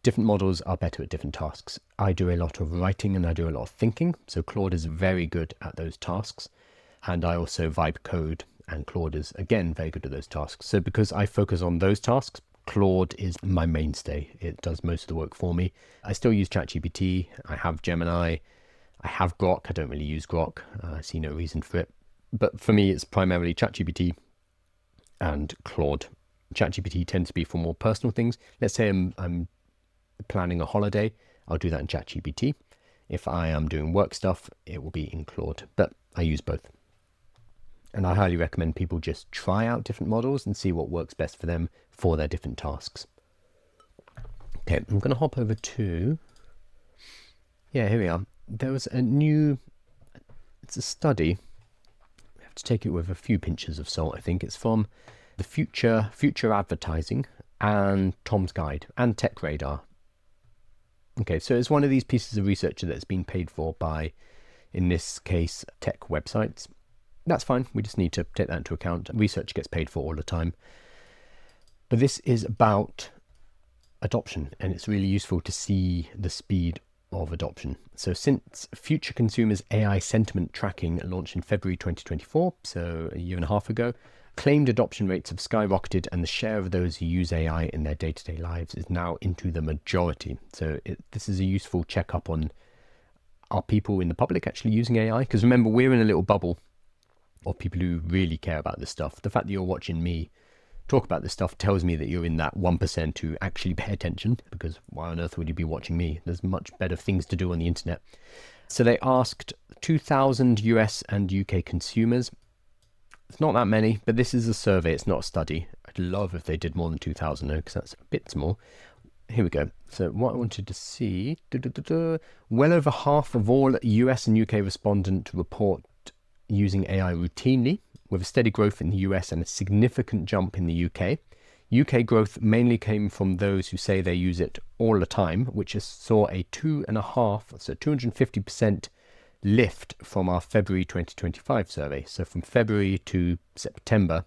different models are better at different tasks. I do a lot of writing and I do a lot of thinking. So Claude is very good at those tasks. And I also vibe code, and Claude is, again, very good at those tasks. So because I focus on those tasks, Claude is my mainstay. It does most of the work for me. I still use ChatGPT. I have Gemini. I have Grok. I don't really use Grok. I see no reason for it. But for me, it's primarily ChatGPT and Claude. ChatGPT tends to be for more personal things. Let's say I'm planning a holiday. I'll do that in ChatGPT. If I am doing work stuff, it will be in Claude. But I use both. And I highly recommend people just try out different models and see what works best for them for their different tasks. Okay, I'm going to hop over to, here we are. There was it's a study. We have to take it with a few pinches of salt, I think. It's from the Future Advertising and Tom's Guide and Tech Radar. Okay, so it's one of these pieces of research that's been paid for by, in this case, tech websites. That's fine. We just need to take that into account. Research gets paid for all the time. But this is about adoption, and it's really useful to see the speed of adoption. So since Future Consumers AI Sentiment Tracking launched in February 2024, so a year and a half ago, claimed adoption rates have skyrocketed, and the share of those who use AI in their day-to-day lives is now into the majority. So this is a useful checkup on, are people in the public actually using AI? Because remember, we're in a little bubble of people who really care about this stuff. The fact that you're watching me talk about this stuff tells me that you're in that 1% who actually pay attention, because why on earth would you be watching me? There's much better things to do on the internet. So they asked 2,000 US and UK consumers. It's not that many, but this is a survey, it's not a study. I'd love if they did more than 2,000 though, because that's a bit small. Here we go. So what I wanted to see, well over half of all US and UK respondents report using AI routinely, with a steady growth in the US and a significant jump in the UK. UK growth mainly came from those who say they use it all the time, which saw a 250% lift from our February 2025 survey. So from February to September,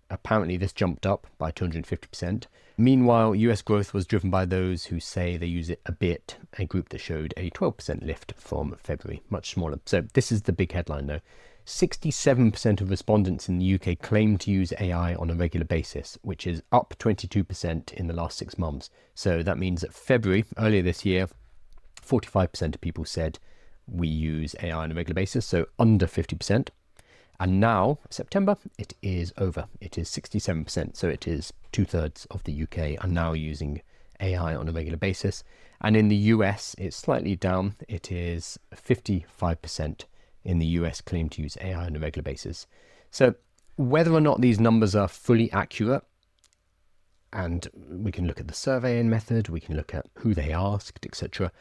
apparently this jumped up by 250%. Meanwhile, US growth was driven by those who say they use it a bit, a group that showed a 12% lift from February, much smaller. So this is the big headline though. 67% of respondents in the UK claim to use AI on a regular basis, which is up 22% in the last 6 months. So that means that February, earlier this year, 45% of people said we use AI on a regular basis, so under 50%. And now, September, it is over. It is 67%. So it is 2/3 of the UK are now using AI on a regular basis. And in the US, it's slightly down. It is 55% in the US claim to use AI on a regular basis. So whether or not these numbers are fully accurate, and we can look at the surveying method, we can look at who they asked, etc.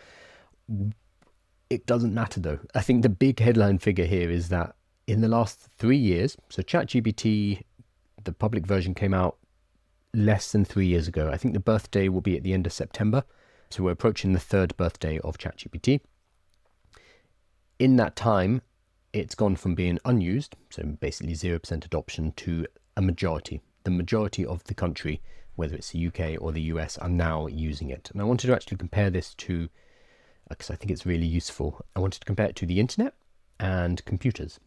It doesn't matter though. I think the big headline figure here is that in the last 3 years, so ChatGPT, the public version came out less than 3 years ago. I think the birthday will be at the end of September. So we're approaching the 3rd birthday of ChatGPT. In that time, it's gone from being unused, so basically 0% adoption, to a majority. The majority of the country, whether it's the UK or the US, are now using it. And I wanted to actually compare this to, because I think it's really useful, I wanted to compare it to the internet and computers.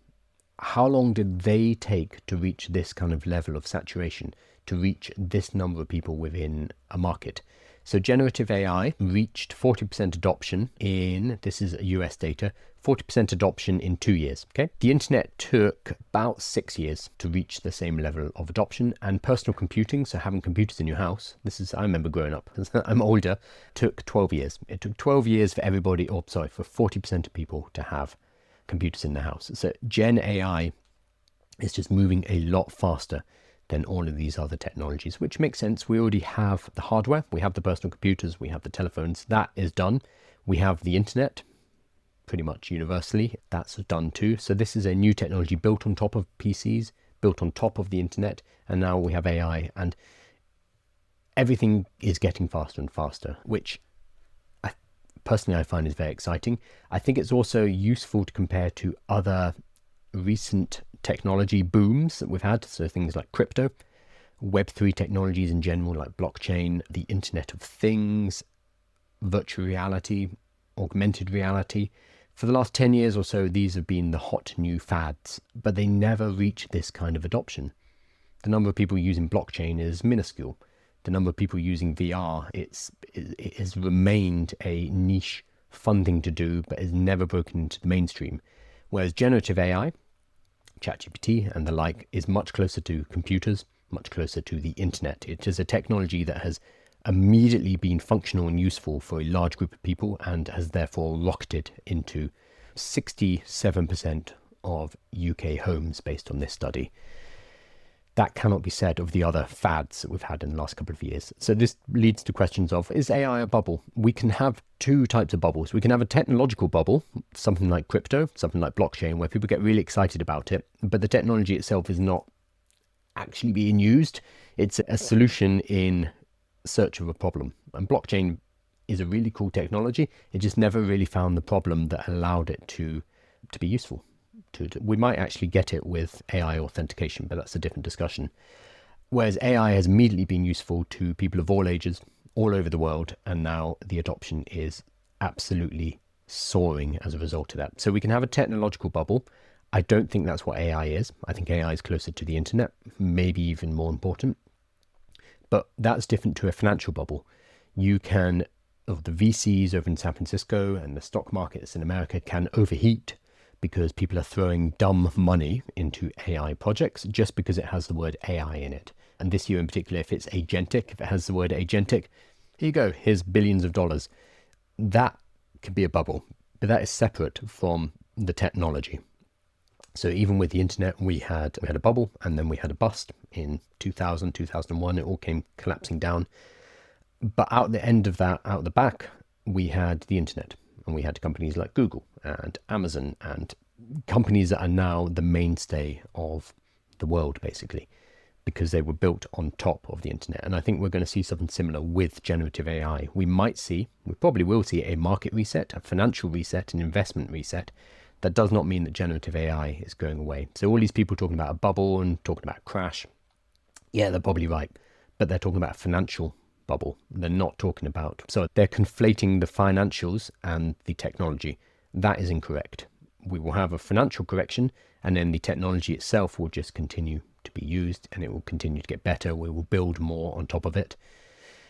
How long did they take to reach this kind of level of saturation, to reach this number of people within a market? So generative AI reached 40% adoption in, this is US data, 40% adoption in 2 years, okay? The internet took about 6 years to reach the same level of adoption, and personal computing, so having computers in your house, I remember growing up, I'm older, took 12 years. It took 12 years for everybody, for 40% of people to have computers in their house. So Gen AI is just moving a lot faster than all of these other technologies, which makes sense. We already have the hardware, we have the personal computers, we have the telephones, that is done. We have the internet, pretty much universally, that's done too. So this is a new technology built on top of PCs, built on top of the internet, and now we have AI, and everything is getting faster and faster, which personally I find is very exciting. I think it's also useful to compare to other recent technology booms that we've had, so things like crypto, Web3 technologies in general, like blockchain, the Internet of Things, virtual reality, augmented reality. For the last 10 years or so, these have been the hot new fads, but they never reach this kind of adoption. The number of people using blockchain is minuscule. The number of people using VR, it has remained a niche fun thing to do, but has never broken into the mainstream. Whereas generative AI, ChatGPT and the like, is much closer to computers, much closer to the internet. It is a technology that has immediately been functional and useful for a large group of people, and has therefore rocketed into 67% of UK homes based on this study. That cannot be said of the other fads that we've had in the last couple of years. So this leads to questions of, is AI a bubble? We can have two types of bubbles. We can have a technological bubble, something like crypto, something like blockchain, where people get really excited about it, but the technology itself is not actually being used. It's a solution in search of a problem. And blockchain is a really cool technology. It just never really found the problem that allowed it to be useful. We might actually get it with AI authentication, but that's a different discussion. Whereas AI has immediately been useful to people of all ages, all over the world, and now the adoption is absolutely soaring as a result of that. So we can have a technological bubble. I don't think that's what AI is. I think AI is closer to the internet, maybe even more important. But that's different to a financial bubble. The VCs over in San Francisco and the stock markets in America can overheat because people are throwing dumb money into AI projects just because it has the word AI in it. And this year in particular, if it's agentic, if it has the word agentic, here you go, here's billions of dollars. That could be a bubble, but that is separate from the technology. So even with the internet, we had a bubble, and then we had a bust in 2000, 2001, it all came collapsing down. But out the end of that, out the back, we had the internet. And we had companies like Google and Amazon and companies that are now the mainstay of the world, basically. because they were built on top of the internet. And I think we're going to see something similar with generative AI. We probably will see a market reset, a financial reset, an investment reset. That does not mean that generative AI is going away. So all these people talking about a bubble and talking about a crash, yeah, they're probably right, but they're talking about a financial bubble. They're not talking about, so they're conflating the financials and the technology. That is incorrect. We will have a financial correction, and then the technology itself will just continue to be used, and it will continue to get better. We will build more on top of it.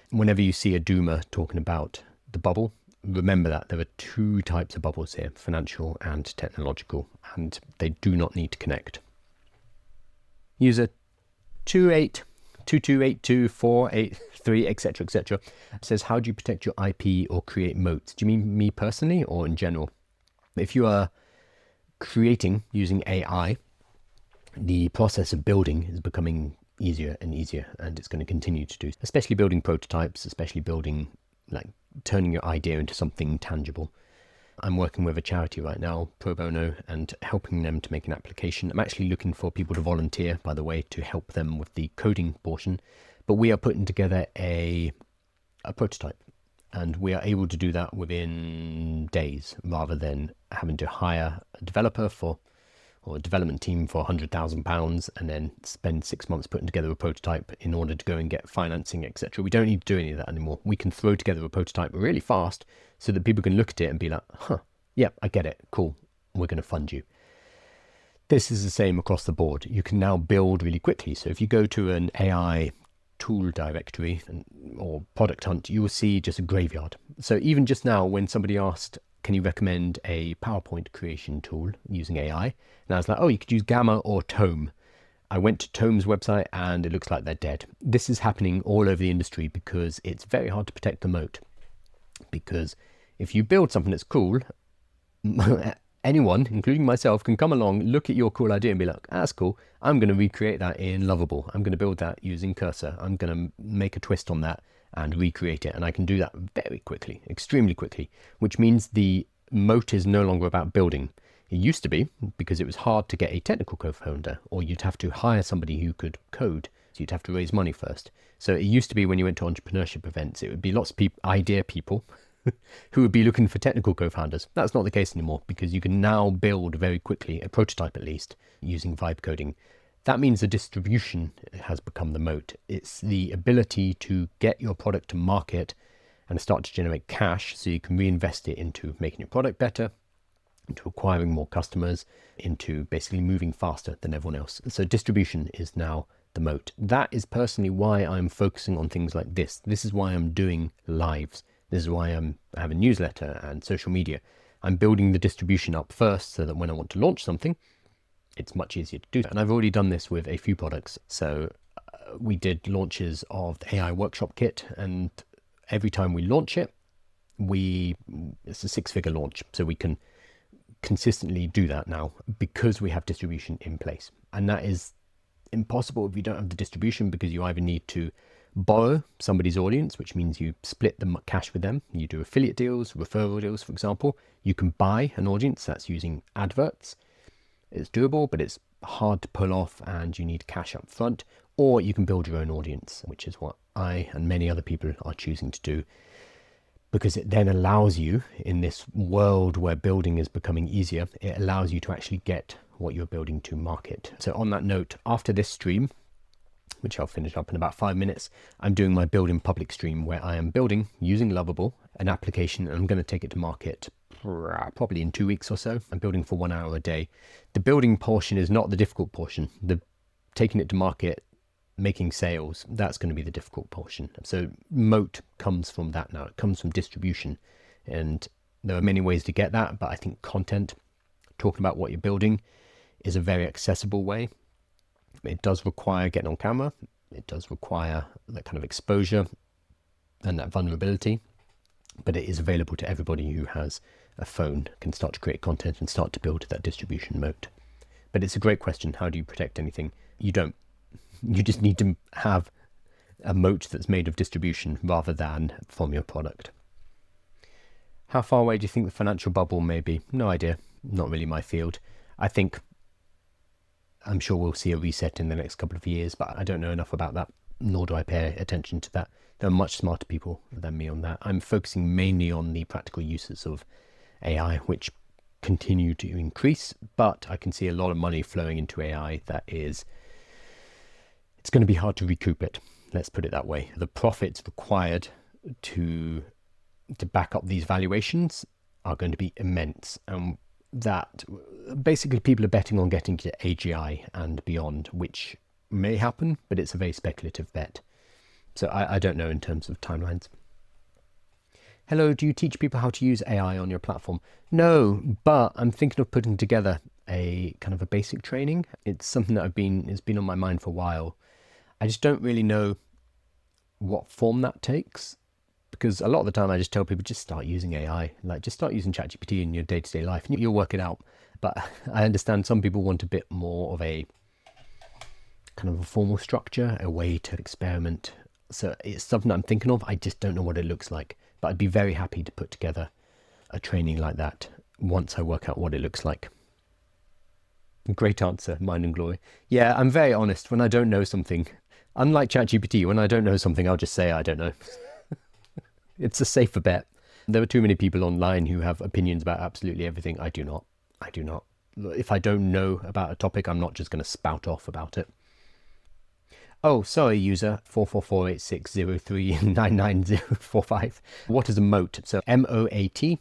Whenever you see a doomer talking about the bubble, remember that there are two types of bubbles here, financial and technological, and they do not need to connect. User 2822824883, etc., says, how do you protect your IP or create moats? Do you mean me personally or in general? If you are creating using AI, the process of building is becoming easier and easier, and it's going to continue to do, especially building prototypes, especially building, like turning your idea into something tangible. I'm working with a charity right now, pro bono, and helping them to make an application. I'm actually looking for people to volunteer, by the way, to help them with the coding portion. But we are putting together a prototype, and we are able to do that within days rather than having to hire a developer or a development team for £100,000 and then spend 6 months putting together a prototype in order to go and get financing, etc. We don't need to do any of that anymore. We can throw together a prototype really fast so that people can look at it and be like, yeah, I get it. Cool. We're going to fund you. This is the same across the board. You can now build really quickly. So if you go to an AI tool directory or product hunt, you will see just a graveyard. So even just now, when somebody asked, can you recommend a PowerPoint creation tool using AI? And I was like, oh, you could use Gamma or Tome. I went to Tome's website and it looks like they're dead. This is happening all over the industry because it's very hard to protect the moat. Because if you build something that's cool, anyone, including myself, can come along, look at your cool idea and be like, that's cool. I'm going to recreate that in Lovable. I'm going to build that using Cursor. I'm going to make a twist on that and recreate it. And I can do that very quickly, extremely quickly, which means the moat is no longer about building. It used to be, because it was hard to get a technical co-founder, or you'd have to hire somebody who could code. So you'd have to raise money first. So it used to be when you went to entrepreneurship events, it would be lots of idea people who would be looking for technical co-founders. That's not the case anymore, because you can now build very quickly, a prototype at least, using vibe coding. That means the distribution has become the moat. It's the ability to get your product to market and start to generate cash so you can reinvest it into making your product better, into acquiring more customers, into basically moving faster than everyone else. So distribution is now the moat. That is personally why I'm focusing on things like this. This is why I'm doing lives. This is why I have a newsletter and social media. I'm building the distribution up first so that when I want to launch something, it's much easier to do that. And I've already done this with a few products. So we did launches of the AI workshop kit, and every time we launch it, it's a 6-figure launch. So we can consistently do that now because we have distribution in place. And that is impossible if you don't have the distribution, because you either need to borrow somebody's audience, which means you split the cash with them. You do affiliate deals, referral deals, for example. You can buy an audience, that's using adverts. It's doable, but it's hard to pull off and you need cash up front. Or you can build your own audience, which is what I and many other people are choosing to do, because it then allows you, in this world where building is becoming easier, it allows you to actually get what you're building to market. So on that note, after this stream, which I'll finish up in about 5 minutes, I'm doing my build in public stream where I am building, using Lovable, an application, and I'm going to take it to market probably in 2 weeks or so. I'm building for 1 hour a day. The building portion is not the difficult portion. The taking it to market, making sales, that's going to be the difficult portion. So moat comes from that now. It comes from distribution. And there are many ways to get that, but I think content, talking about what you're building, is a very accessible way. It does require getting on camera. It does require that kind of exposure and that vulnerability, but it is available to everybody who has a phone, can start to create content and start to build that distribution moat. But it's a great question. How do you protect anything? You don't. You just need to have a moat that's made of distribution rather than from your product. How far away do you think the financial bubble may be? No idea. Not really my field. I think I'm sure we'll see a reset in the next couple of years, but I don't know enough about that, nor do I pay attention to that. There are much smarter people than me on that. I'm focusing mainly on the practical uses of AI, which continue to increase, but I can see a lot of money flowing into AI it's going to be hard to recoup it. Let's put it that way. The profits required to back up these valuations are going to be immense, and that basically people are betting on getting to AGI and beyond, which may happen, but it's a very speculative bet. So I don't know in terms of timelines. Hello, do you teach people how to use AI on your platform? No, but I'm thinking of putting together a kind of a basic training. It's something that it's been on my mind for a while. I just don't really know what form that takes, because a lot of the time I just tell people, just start using AI, like just start using ChatGPT in your day-to-day life and you'll work it out. But I understand some people want a bit more of a kind of a formal structure, a way to experiment. So it's something I'm thinking of. I just don't know what it looks like, but I'd be very happy to put together a training like that once I work out what it looks like. Great answer, Mind and Glory. Yeah, I'm very honest. When I don't know something, unlike ChatGPT, when I don't know something, I'll just say I don't know. It's a safer bet. There are too many people online who have opinions about absolutely everything. I do not. If I don't know about a topic, I'm not just going to spout off about it. Oh, sorry, user 44486039945. What is a moat? So MOAT.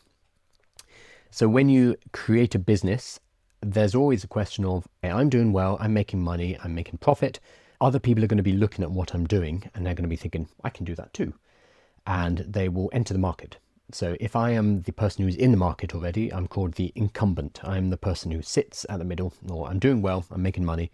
So when you create a business, there's always a question of, hey, I'm doing well, I'm making money, I'm making profit. Other people are going to be looking at what I'm doing and they're going to be thinking, I can do that too. And they will enter the market. So if I am the person who's in the market already, I'm called the incumbent. I'm the person who sits at the middle, or I'm doing well, I'm making money.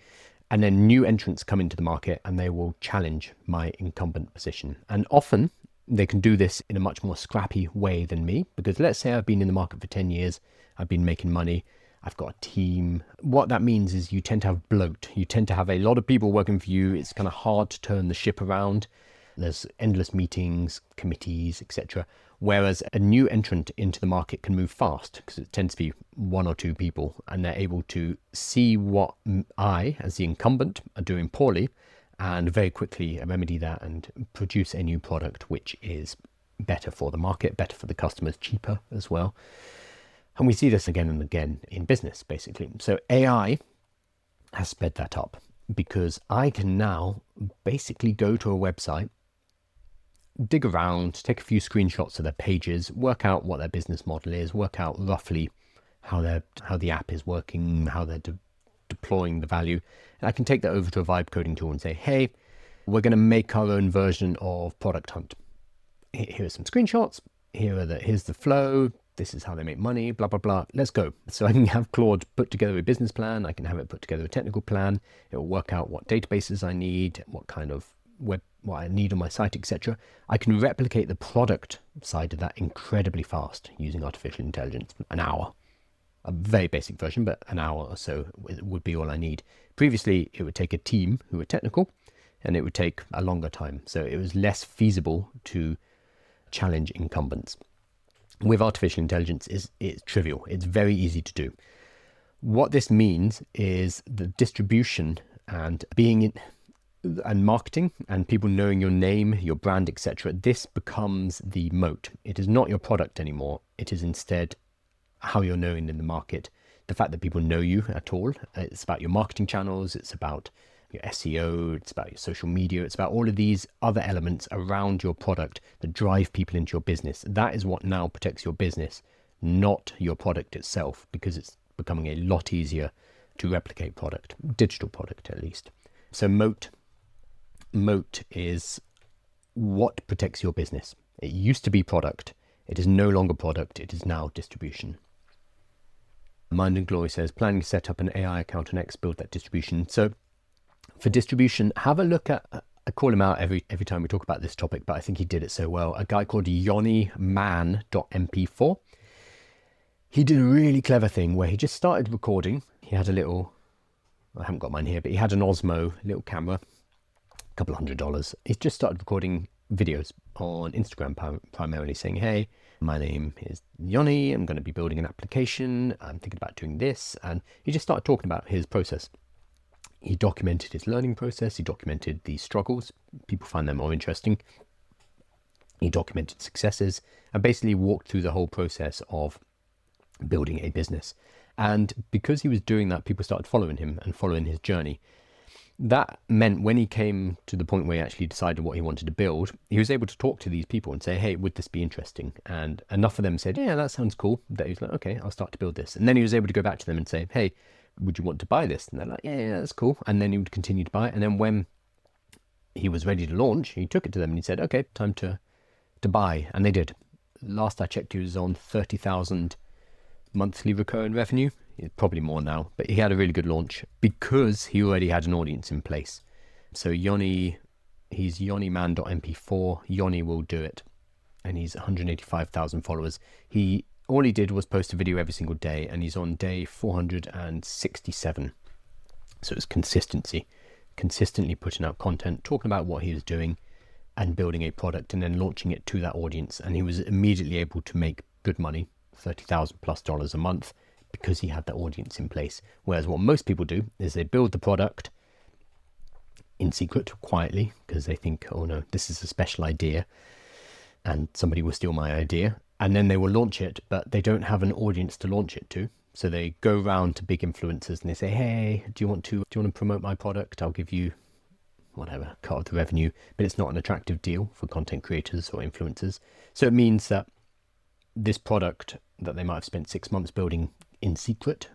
And then new entrants come into the market and they will challenge my incumbent position. And often they can do this in a much more scrappy way than me, because let's say I've been in the market for 10 years, I've been making money, I've got a team. What that means is you tend to have bloat. You tend to have a lot of people working for you. It's kind of hard to turn the ship around. There's endless meetings, committees, etc. Whereas a new entrant into the market can move fast because it tends to be one or two people, and they're able to see what I, as the incumbent, are doing poorly and very quickly remedy that and produce a new product which is better for the market, better for the customers, cheaper as well. And we see this again and again in business, basically. So AI has sped that up because I can now basically go to a website, dig around, take a few screenshots of their pages, work out what their business model is, work out roughly how the app is working, how they're deploying the value. And I can take that over to a vibe coding tool and say, hey, we're going to make our own version of Product Hunt. Here are some screenshots. Here's the flow. This is how they make money, blah, blah, blah. Let's go. So I can have Claude put together a business plan. I can have it put together a technical plan. It will work out what databases I need, what kind of what I need on my site, etc. I can replicate the product side of that incredibly fast using artificial intelligence. An hour, a very basic version, but an hour or so would be all I need. Previously, it would take a team who were technical, and it would take a longer time. So it was less feasible to challenge incumbents. With artificial intelligence, it's trivial. It's very easy to do. What this means is the distribution and and marketing and people knowing your name, your brand, etc. This becomes the moat. It is not your product anymore. It is instead how you're known in the market. The fact that people know you at all. It's about your marketing channels. It's about your SEO. It's about your social media. It's about all of these other elements around your product that drive people into your business. That is what now protects your business, not your product itself, because it's becoming a lot easier to replicate product, digital product at least. So moat is what protects your business. It used to be product. It is no longer product. It is now distribution. Mind and Glory says, planning to set up an AI account on X, build that distribution. So for distribution, have a look at, I call him out every time we talk about this topic, but I think he did it so well. A guy called YonnyMan.mp4. He did a really clever thing where he just started recording. He had I haven't got mine here, but he had an Osmo little camera, couple $100. He just started recording videos on Instagram primarily saying, hey, my name is Yoni, I'm going to be building an application, I'm thinking about doing this. And he just started talking about his process. He documented his learning process. He documented the struggles. People find them more interesting. He documented successes and basically walked through the whole process of building a business. And because he was doing that, people started following him and following his journey. That meant when he came to the point where he actually decided what he wanted to build, he was able to talk to these people and say, hey, would this be interesting? And enough of them said, yeah, that sounds cool. That he was like, okay, I'll start to build this. And then he was able to go back to them and say, hey, would you want to buy this? And they're like, yeah, that's cool. And then he would continue to buy it. And then when he was ready to launch, he took it to them and he said, okay, time to buy. And they did. Last I checked, he was on 30,000 monthly recurring revenue. Probably more now, but he had a really good launch because he already had an audience in place. So Yoni, he's yoniman.mp4. Yoni will do it. And he's 185,000 followers. All he did was post a video every single day, and he's on day 467. So it's consistency, consistently putting out content, talking about what he was doing and building a product and then launching it to that audience. And he was immediately able to make good money, $30,000+ a month, because he had that audience in place. Whereas what most people do is they build the product in secret, quietly, because they think, oh no, this is a special idea and somebody will steal my idea. And then they will launch it, but they don't have an audience to launch it to. So they go around to big influencers and they say, hey, do you want to promote my product? I'll give you whatever, cut of the revenue, but it's not an attractive deal for content creators or influencers. So it means that this product that they might have spent 6 months building in secret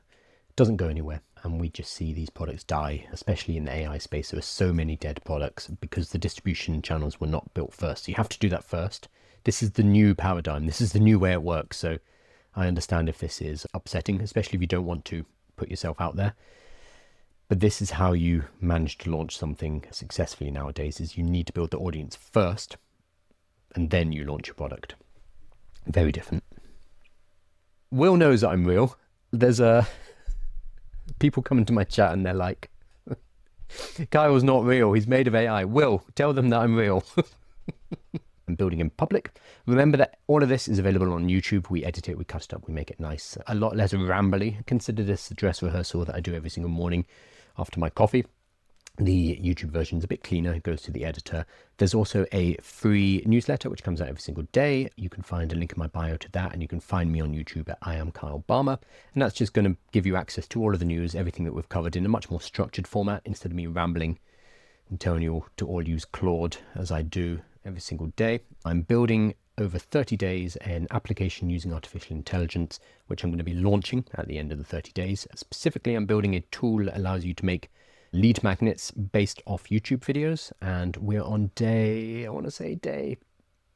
doesn't go anywhere. And we just see these products die, especially in the AI space. There are so many dead products because the distribution channels were not built first. So you have to do that first. This is the new paradigm. This is the new way it works. So I understand if this is upsetting, especially if you don't want to put yourself out there. But this is how you manage to launch something successfully nowadays, is you need to build the audience first and then you launch your product. Very different. Will knows that I'm real. There's people come into my chat and they're like, Kyle's not real. He's made of AI. Will, tell them that I'm real. I'm building in public. Remember that all of this is available on YouTube. We edit it, we cut it up, we make it nice. A lot less rambly. Consider this a dress rehearsal that I do every single morning after my coffee. The YouTube version is a bit cleaner. It goes to the editor. There's also a free newsletter which comes out every single day. You can find a link in my bio to that, and you can find me on YouTube at I am Kyle Balmer. And that's just going to give you access to all of the news, everything that we've covered in a much more structured format, instead of me rambling and telling you to all use Claude as I do every single day. I'm building over 30 days an application using artificial intelligence, which I'm going to be launching at the end of the 30 days. Specifically, I'm building a tool that allows you to make lead magnets based off YouTube videos, and we're on day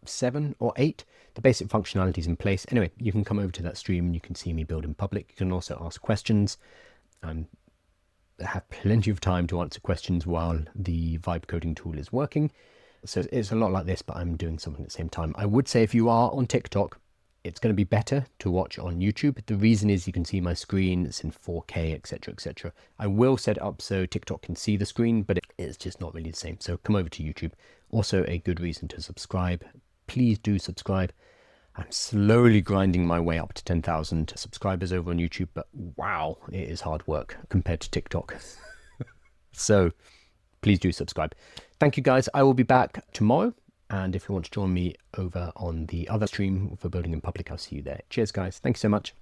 7 or 8. The basic functionality is in place. Anyway, you can come over to that stream and you can see me build in public. You can also ask questions. I have plenty of time to answer questions while the vibe coding tool is working. So it's a lot like this, but I'm doing something at the same time. I would say if you are on TikTok, it's going to be better to watch on YouTube. The reason is you can see my screen, it's in 4K, etc, etc. I will set it up so TikTok can see the screen, but it's just not really the same. So come over to YouTube. Also a good reason to subscribe. Please do subscribe. I'm slowly grinding my way up to 10,000 subscribers over on YouTube, but wow, it is hard work compared to TikTok. So please do subscribe. Thank you guys. I will be back tomorrow. And if you want to join me over on the other stream for building in public, I'll see you there. Cheers, guys. Thank you so much.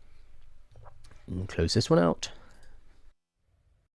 And close this one out.